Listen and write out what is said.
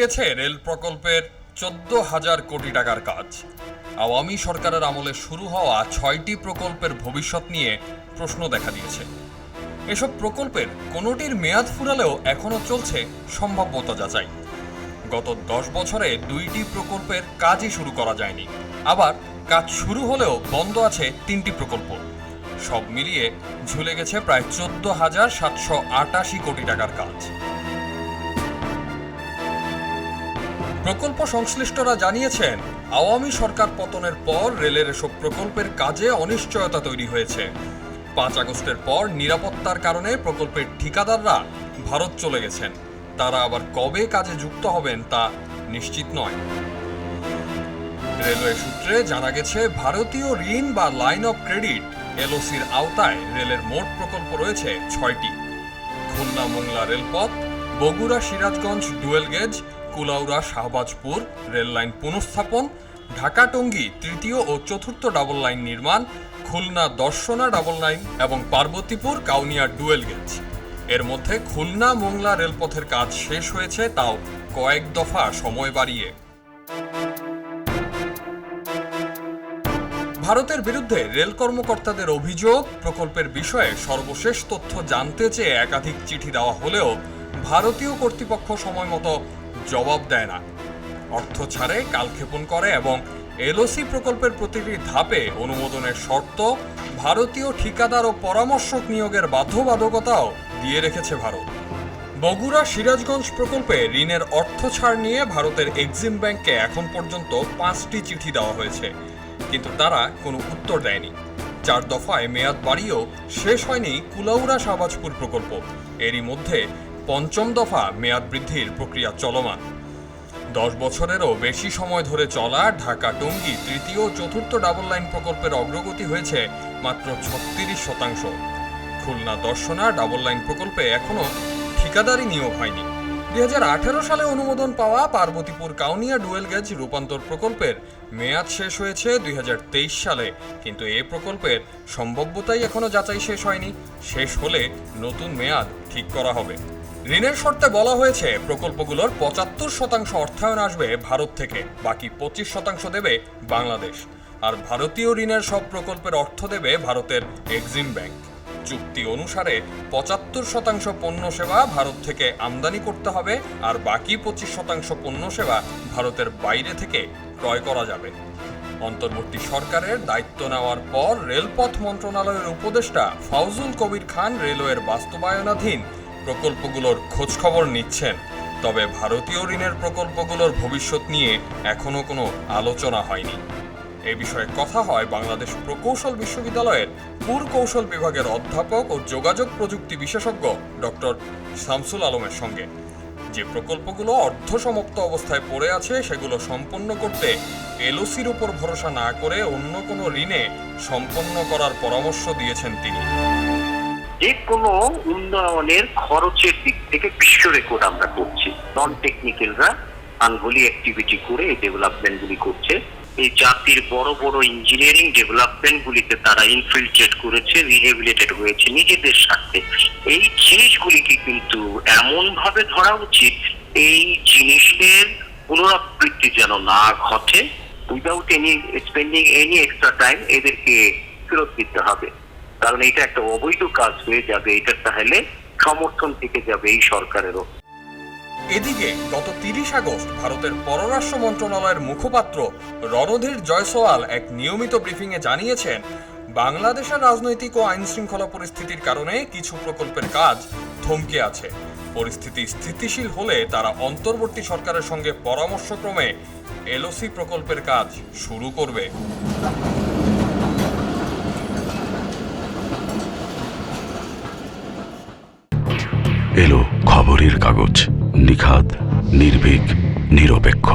গেছে রেল প্রকল্পের 14,000 কোটি টাকার কাজ। আওয়ামী সরকারের আমলে শুরু হওয়া 6টি প্রকল্পের ভবিষ্যৎ নিয়ে প্রশ্ন দেখা দিয়েছে। এসব প্রকল্পের কোনোটির মেয়াদ ফুরালেও এখনও চলছে সম্ভাব্যতা যাচাই। গত 10 বছরে 2টি প্রকল্পের কাজই শুরু করা যায়নি, আবার কাজ শুরু হলেও বন্ধ আছে 3টি প্রকল্প। সব মিলিয়ে ঝুলে গেছে প্রায় 14,788 কোটি টাকার কাজ। প্রকল্প সংশ্লিষ্টরা জানিয়েছেন, আওয়ামী সরকার পতনের পর রেলের এসব প্রকল্পের কাজে অনিশ্চয়তা তৈরি হয়েছে। 5 আগস্টের পর নিরাপত্তার কারণে প্রকল্পের ঠিকাদাররা ভারত চলে গেছেন। তারা আবার কবে কাজে যুক্ত হবেন তা নিশ্চিত নয়। রেলওয়ে সূত্রে জানা গেছে, ভারতীয় ঋণ বা লাইন অফ ক্রেডিট এলওসির আওতায় রেলের মোট প্রকল্প রয়েছে 6টি। খুলনা মোংলা রেলপথ, Bogura Sirajganj dual gauge, Kulaura Shahbazpur rail line পুনঃস্থাপন, ঢাকা টঙ্গী 3য় ও 4র্থ ডাবল লাইন নির্মাণ, খুলনা দর্শনা ডাবল লাইন এবং পার্বতীপুর কাউনিয়া ডুয়েল গেজ। এর মধ্যে খুলনা মোংলা রেলপথের কাজ শেষ হয়েছে, তাও কয়েক দফা সময় বাড়িয়ে। ভারতের বিরুদ্ধে রেল কর্মকর্তাদের অভিযোগ, প্রকল্পের বিষয়ে সর্বশেষ তথ্য জানতে চেয়ে একাধিক চিঠি দেওয়া হলেও ভারতীয় কর্তৃপক্ষ সময় মতো জবাব দেয় না। অর্থ ছাড়ে কালক্ষেপণ করে এবং এলওসি প্রকল্পের প্রতিটি ধাপে অনুমোদনের শর্ত, ভারতীয় ঠিকাদার ও পরামর্শক নিয়োগের বাধ্যবাধকতাও দিয়ে রেখেছে ভারত। বগুড়া সিরাজগঞ্জ প্রকল্পে ঋণের অর্থ ছাড় নিয়ে ভারতের এক্সিম ব্যাংককে এখন পর্যন্ত 5টি চিঠি দেওয়া হয়েছে, কিন্তু তারা কোনো উত্তর দেয়নি। 4 দফায় মেয়াদ বাড়িয়েও শেষ হয়নি কুলাউড়া শাহবাজপুর প্রকল্প। এরই মধ্যে 5ম দফা মেয়াদ বৃদ্ধির প্রক্রিয়া চলমান। 10 বছরেরও বেশি সময় ধরে চলা ঢাকা টঙ্গী 3য় ও 4র্থ ডাবল লাইন প্রকল্পের অগ্রগতি হয়েছে মাত্র 36%। খুলনা দর্শনা ডাবল লাইন প্রকল্পে এখনও ঠিকাদারি নিয়োগ হয়নি। 2018 সালে অনুমোদন পাওয়া পার্বতীপুর কাউনিয়া ডুয়েল গেজ রূপান্তর প্রকল্পের মেয়াদ শেষ হয়েছে 2023 সালে, কিন্তু এই প্রকল্পের সম্ভাব্যতাই এখনো যাচাই শেষ হয়নি। শেষ হলে নতুন মেয়াদ ঠিক করা হবে। ঋণের শর্তে বলা হয়েছে, প্রকল্পগুলোর 75% অর্থায়ন আসবে ভারত থেকে, বাকি 25% দেবে বাংলাদেশ। আর ভারতীয় ঋণের সব প্রকল্পের অর্থ দেবে ভারতের এক্সিম ব্যাংক। চুক্তি অনুসারে 75% পণ্য সেবা ভারত থেকে আমদানি করতে হবে, আর বাকি 25% পণ্য সেবা ভারতের বাইরে থেকে ক্রয় করা যাবে। অন্তর্বর্তী সরকারের দায়িত্ব নেওয়ার পর রেলপথ মন্ত্রণালয়ের উপদেষ্টা ফাউজুল কবির খান রেলওয়ের বাস্তবায়নাধীন প্রকল্পগুলোর খোঁজখবর নিচ্ছেন। তবে ভারতীয় ঋণের প্রকল্পগুলোর ভবিষ্যৎ নিয়ে এখনও কোনো আলোচনা হয়নি। এ বিষয়ে কথা হয় বাংলাদেশ প্রকৌশল বিশ্ববিদ্যালয়ের পুরকৌশল বিভাগের অধ্যাপক ও যোগাযোগ প্রযুক্তি বিশেষজ্ঞ ডক্টর শামসুল আলমের সঙ্গে। যে প্রকল্পগুলো অর্ধসমাপ্ত অবস্থায় পড়ে আছে, সেগুলো সম্পন্ন করতে এলওসির উপর ভরসা না করে অন্য কোনো ঋণে সম্পন্ন করার পরামর্শ দিয়েছেন তিনি। যে কোনো উন্নয়নের খরচের দিক থেকে বিশ্ব রেকর্ড আমরা করছি। নন টেকনিক্যালরা আনগোলি অ্যাক্টিভিটি করে এই ডেভেলপমেন্ট গুলি করছে। এই জাতির বড় বড় ইঞ্জিনিয়ারিং ডেভেলপমেন্ট গুলিতে তারা ইনফিলট্রেট করেছে, রিহেবিলিটেট হয়েছে নিজেদের স্বার্থে। এই জিনিসগুলিকে কিন্তু এমন ভাবে ধরা উচিত, এই জিনিসের পুনরাবৃত্তি যেন না ঘটে। Without any spending any extra time এদেরকে ফেরত দিতে হবে, কারণ এটা একটা অবৈধ কাজ হয়ে যাবে। এটা তাহলে সমর্থন থেকে যাবে এই সরকারেরও। এদিকে গত 30 আগস্ট ভারতের পররাষ্ট্র মন্ত্রণালয়ের মুখপাত্র রণধীর জয়সওয়াল এক নিয়মিত ব্রিফিংয়ে জানিয়েছেন, বাংলাদেশের রাজনৈতিক ও আইন শৃঙ্খলা পরিস্থিতির কারণে কিছু প্রকল্পের কাজ থমকে আছে। পরিস্থিতি স্থিতিশীল হলে তারা অন্তর্বর্তী সরকারের সঙ্গে পরামর্শক্রমে এলওসি প্রকল্পের কাজ শুরু করবে। এলো খবরের কাগজ, নিখাদ, নির্ভীক, নিরপেক্ষ।